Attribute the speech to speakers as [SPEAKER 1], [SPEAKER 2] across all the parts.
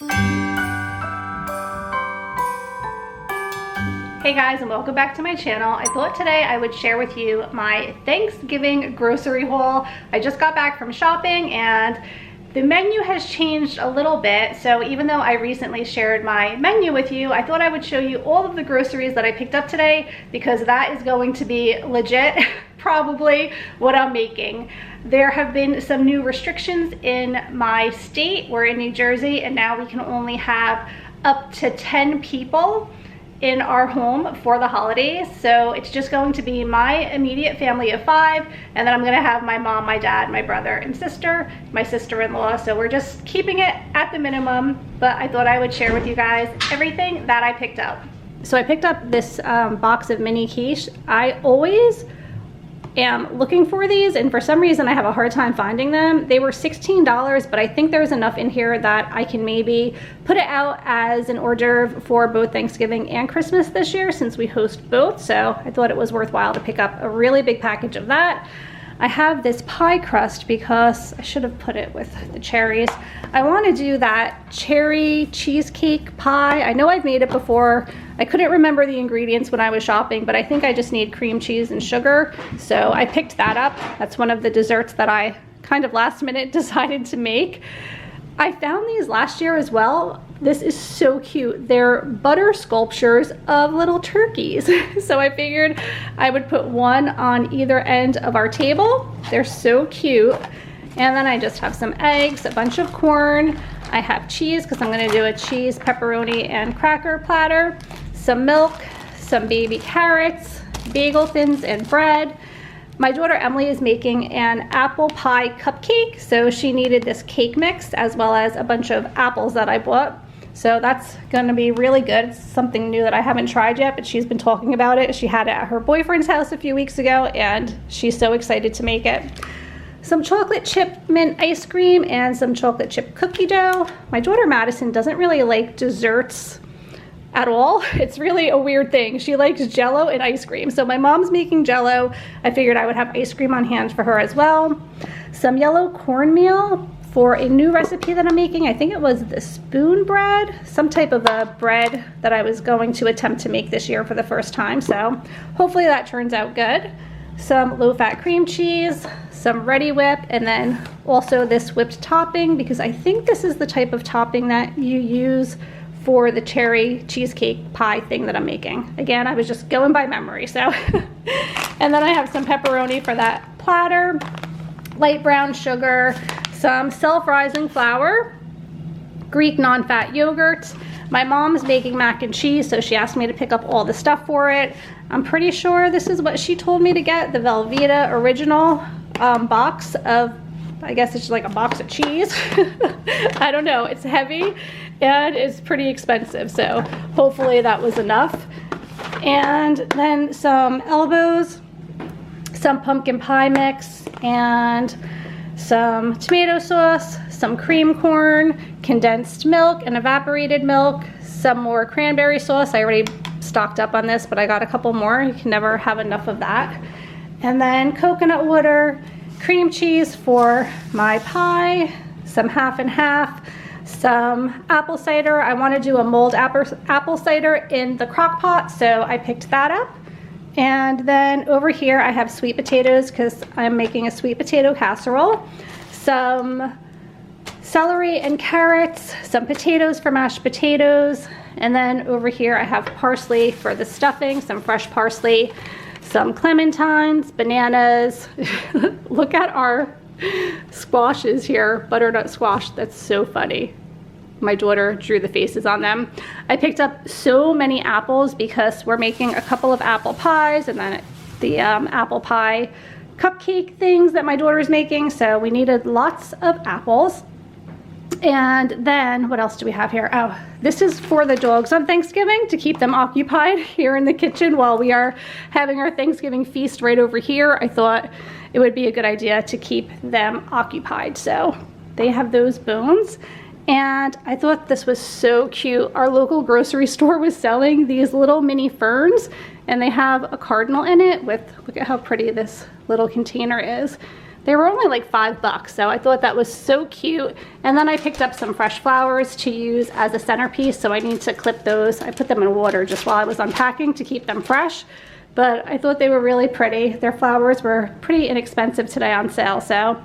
[SPEAKER 1] Hey guys, and welcome back to my channel. I thought today I would share with you my Thanksgiving grocery haul. I just got back from shopping and the menu has changed a little bit. So even though I recently shared my menu with you, I thought I would show you all of the groceries that I picked up today, because that is going to be legit probably what I'm making. There have been some new restrictions in my state. We're in New Jersey, and now we can only have up to 10 people in our home for the holidays. So it's just going to be my immediate family of 5, and then I'm gonna have my mom, my dad, my brother and sister, my sister-in-law. So we're just keeping it at the minimum, but I thought I would share with you guys everything that I picked up. So I picked up this box of mini quiche. I always am looking for these, and for some reason I have a hard time finding them. They were $16, but I think there's enough in here that I can maybe put it out as an hors d'oeuvre for both Thanksgiving and Christmas this year, since we host both. So I thought it was worthwhile to pick up a really big package of that. I have this pie crust because I should have put it with the cherries. I want to do that cherry cheesecake pie. I know I've made it before. I couldn't remember the ingredients when I was shopping, but I think I just need cream cheese and sugar. So I picked that up. That's one of the desserts that I kind of last minute decided to make. I found these last year as well. This is so cute. They're butter sculptures of little turkeys. So I figured I would put one on either end of our table. They're so cute. And then I just have some eggs, a bunch of corn. I have cheese because I'm gonna do a cheese, pepperoni, and cracker platter. Some milk, some baby carrots, bagel thins, and bread. My daughter Emily is making an apple pie cupcake, so she needed this cake mix as well as a bunch of apples that I bought. So that's gonna be really good. It's something new that I haven't tried yet, but she's been talking about it. She had it at her boyfriend's house a few weeks ago, and she's so excited to make it. Some chocolate chip mint ice cream and some chocolate chip cookie dough. My daughter Madison doesn't really like desserts at all. It's really a weird thing. She likes Jell-O and ice cream. So my mom's making Jell-O. I figured I would have ice cream on hand for her as well. Some yellow cornmeal for a new recipe that I'm making. I think it was the spoon bread, some type of a bread that I was going to attempt to make this year for the first time. So hopefully that turns out good. Some low-fat cream cheese, some Ready Whip, and then also this whipped topping, because I think this is the type of topping that you use for the cherry cheesecake pie thing that I'm making. Again, I was just going by memory, so. And then I have some pepperoni for that platter, light brown sugar, some self-rising flour, Greek non-fat yogurt. My mom's making mac and cheese, so she asked me to pick up all the stuff for it. I'm pretty sure this is what she told me to get, the Velveeta original box of, I guess it's like a box of cheese. I don't know, it's heavy and it's pretty expensive, so hopefully that was enough. And then some elbows, some pumpkin pie mix, and some tomato sauce, some cream corn, condensed milk and evaporated milk, some more cranberry sauce. I already stocked up on this, but I got a couple more. You can never have enough of that. And then coconut water, cream cheese for my pie, some half and half, some apple cider. I want to do a mulled apple cider in the crock pot, so I picked that up. And then over here I have sweet potatoes because I'm making a sweet potato casserole, some celery and carrots, some potatoes for mashed potatoes, and then over here I have parsley for the stuffing, some fresh parsley, some clementines, bananas. Look at our squashes here, butternut squash. That's so funny. My daughter drew the faces on them. I picked up so many apples because we're making a couple of apple pies, and then the apple pie cupcake things that my daughter is making. So we needed lots of apples. And then what else do we have here? Oh, this is for the dogs on Thanksgiving, to keep them occupied here in the kitchen while we are having our Thanksgiving feast right over here. I thought it would be a good idea to keep them occupied. So they have those bones. And I thought this was so cute. Our local grocery store was selling these little mini ferns, and they have a cardinal in it with, look at how pretty this little container is, They were only like $5, so I thought that was so cute. And then I picked up some fresh flowers to use as a centerpiece, so I need to clip those. I put them in water just while I was unpacking to keep them fresh, but I thought they were really pretty. Their flowers were pretty inexpensive today on sale, so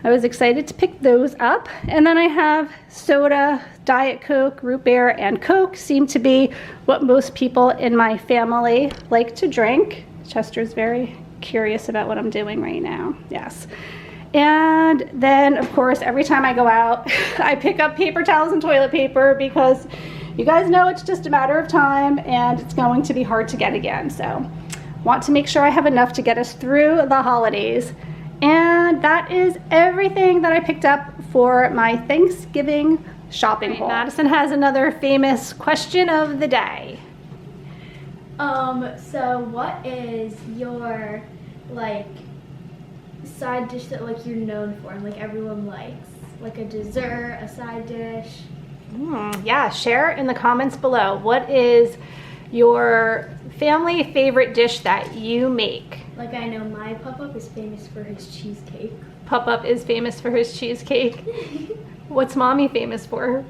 [SPEAKER 1] I was excited to pick those up. And then I have soda, Diet Coke, root beer, and Coke seem to be what most people in my family like to drink. Chester's very curious about what I'm doing right now. Yes. And then, of course, every time I go out, I pick up paper towels and toilet paper because you guys know it's just a matter of time and it's going to be hard to get again. So want to make sure I have enough to get us through the holidays. And that is everything that I picked up for my Thanksgiving shopping haul. Madison has another famous question of the day.
[SPEAKER 2] So what is your, like, side dish that, like, you're known for and, like, everyone likes? Like a dessert, a side dish?
[SPEAKER 1] Yeah, share in the comments below. What is your family favorite dish that you make?
[SPEAKER 2] Like, I know my Pop-Up is famous for his cheesecake.
[SPEAKER 1] Pop-Up is famous for his cheesecake. What's Mommy famous for?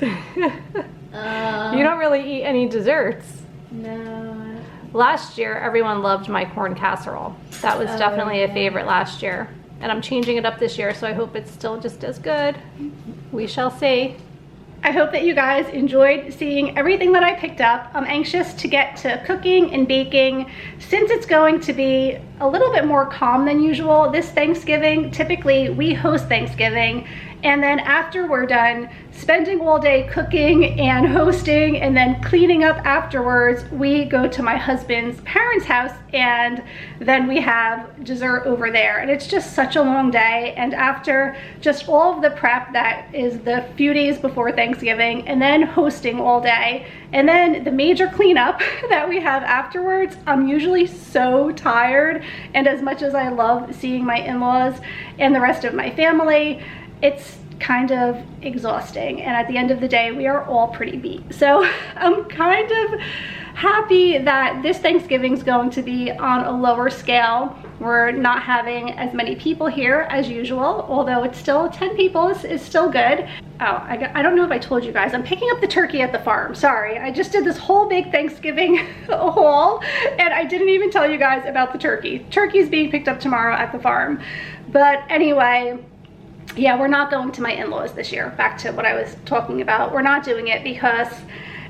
[SPEAKER 1] You don't really eat any desserts.
[SPEAKER 2] No.
[SPEAKER 1] Last year, everyone loved my corn casserole. That was definitely a favorite last year. And I'm changing it up this year, so I hope it's still just as good. We shall see. I hope that you guys enjoyed seeing everything that I picked up. I'm anxious to get to cooking and baking since it's going to be a little bit more calm than usual this Thanksgiving. Typically, we host Thanksgiving, and then after we're done spending all day cooking and hosting and then cleaning up afterwards, we go to my husband's parents' house and then we have dessert over there. And it's just such a long day. And after just all of the prep that is the few days before Thanksgiving and then hosting all day and then the major cleanup that we have afterwards, I'm usually so tired. And as much as I love seeing my in-laws and the rest of my family, it's kind of exhausting, and at the end of the day we are all pretty beat. So I'm kind of happy that this Thanksgiving is going to be on a lower scale. We're not having as many people here as usual, although it's still 10 people is still good. Oh, I don't know if I told you guys, I'm picking up the turkey at the farm. Sorry, I just did this whole big Thanksgiving haul and I didn't even tell you guys about the turkey. Turkey's being picked up tomorrow at the farm. But anyway, yeah, we're not going to my in-laws this year. Back to what I was talking about. We're not doing it because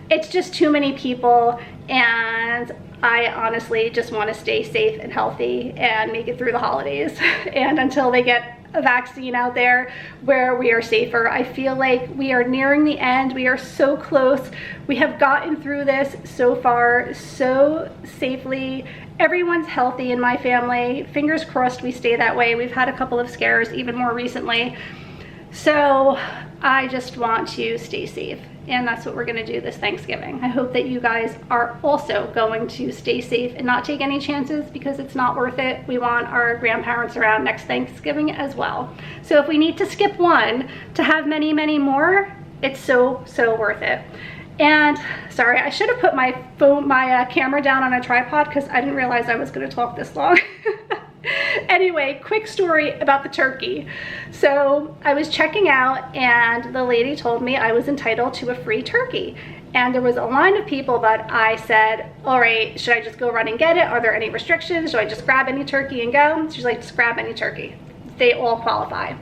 [SPEAKER 1] it's just too many people, and I honestly just want to stay safe and healthy and make it through the holidays. And until they get a vaccine out there where we are safer, I feel like we are nearing the end. We are so close. We have gotten through this so far so safely. Everyone's healthy in my family. Fingers crossed we stay that way. We've had a couple of scares even more recently. So I just want to stay safe. And that's what we're gonna do this Thanksgiving. I hope that you guys are also going to stay safe and not take any chances because it's not worth it. We want our grandparents around next Thanksgiving as well. So if we need to skip one to have many, many more, it's so worth it. And sorry, I should have put my camera down on a tripod because I didn't realize I was going to talk this long. Anyway, quick story about the turkey. So I was checking out and the lady told me I was entitled to a free turkey. And there was a line of people, but I said, all right, should I just go run and get it? Are there any restrictions? Should I just grab any turkey and go? She's like, just grab any turkey. They all qualify.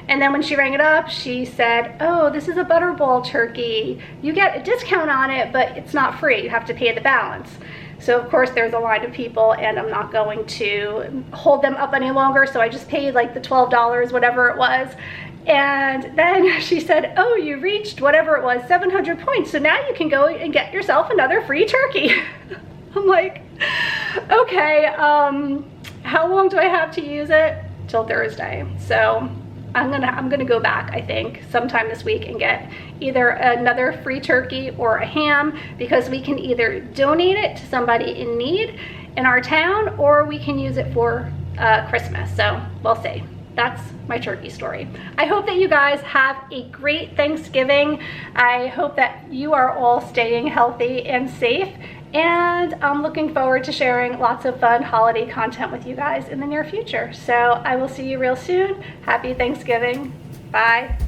[SPEAKER 1] And then when she rang it up, she said, oh, this is a butterball turkey. You get a discount on it, but it's not free. You have to pay the balance. So of course there's a line of people and I'm not going to hold them up any longer. So I just paid like the $12, whatever it was. And then she said, oh, you reached whatever it was, 700 points. So now you can go and get yourself another free turkey. I'm like, okay, how long do I have to use it? Till Thursday. So I'm gonna go back, I think, sometime this week and get either another free turkey or a ham, because we can either donate it to somebody in need in our town or we can use it for Christmas. So we'll see. That's my turkey story. I hope that you guys have a great Thanksgiving. I hope that you are all staying healthy and safe. And I'm looking forward to sharing lots of fun holiday content with you guys in the near future. So I will see you real soon. Happy Thanksgiving. Bye.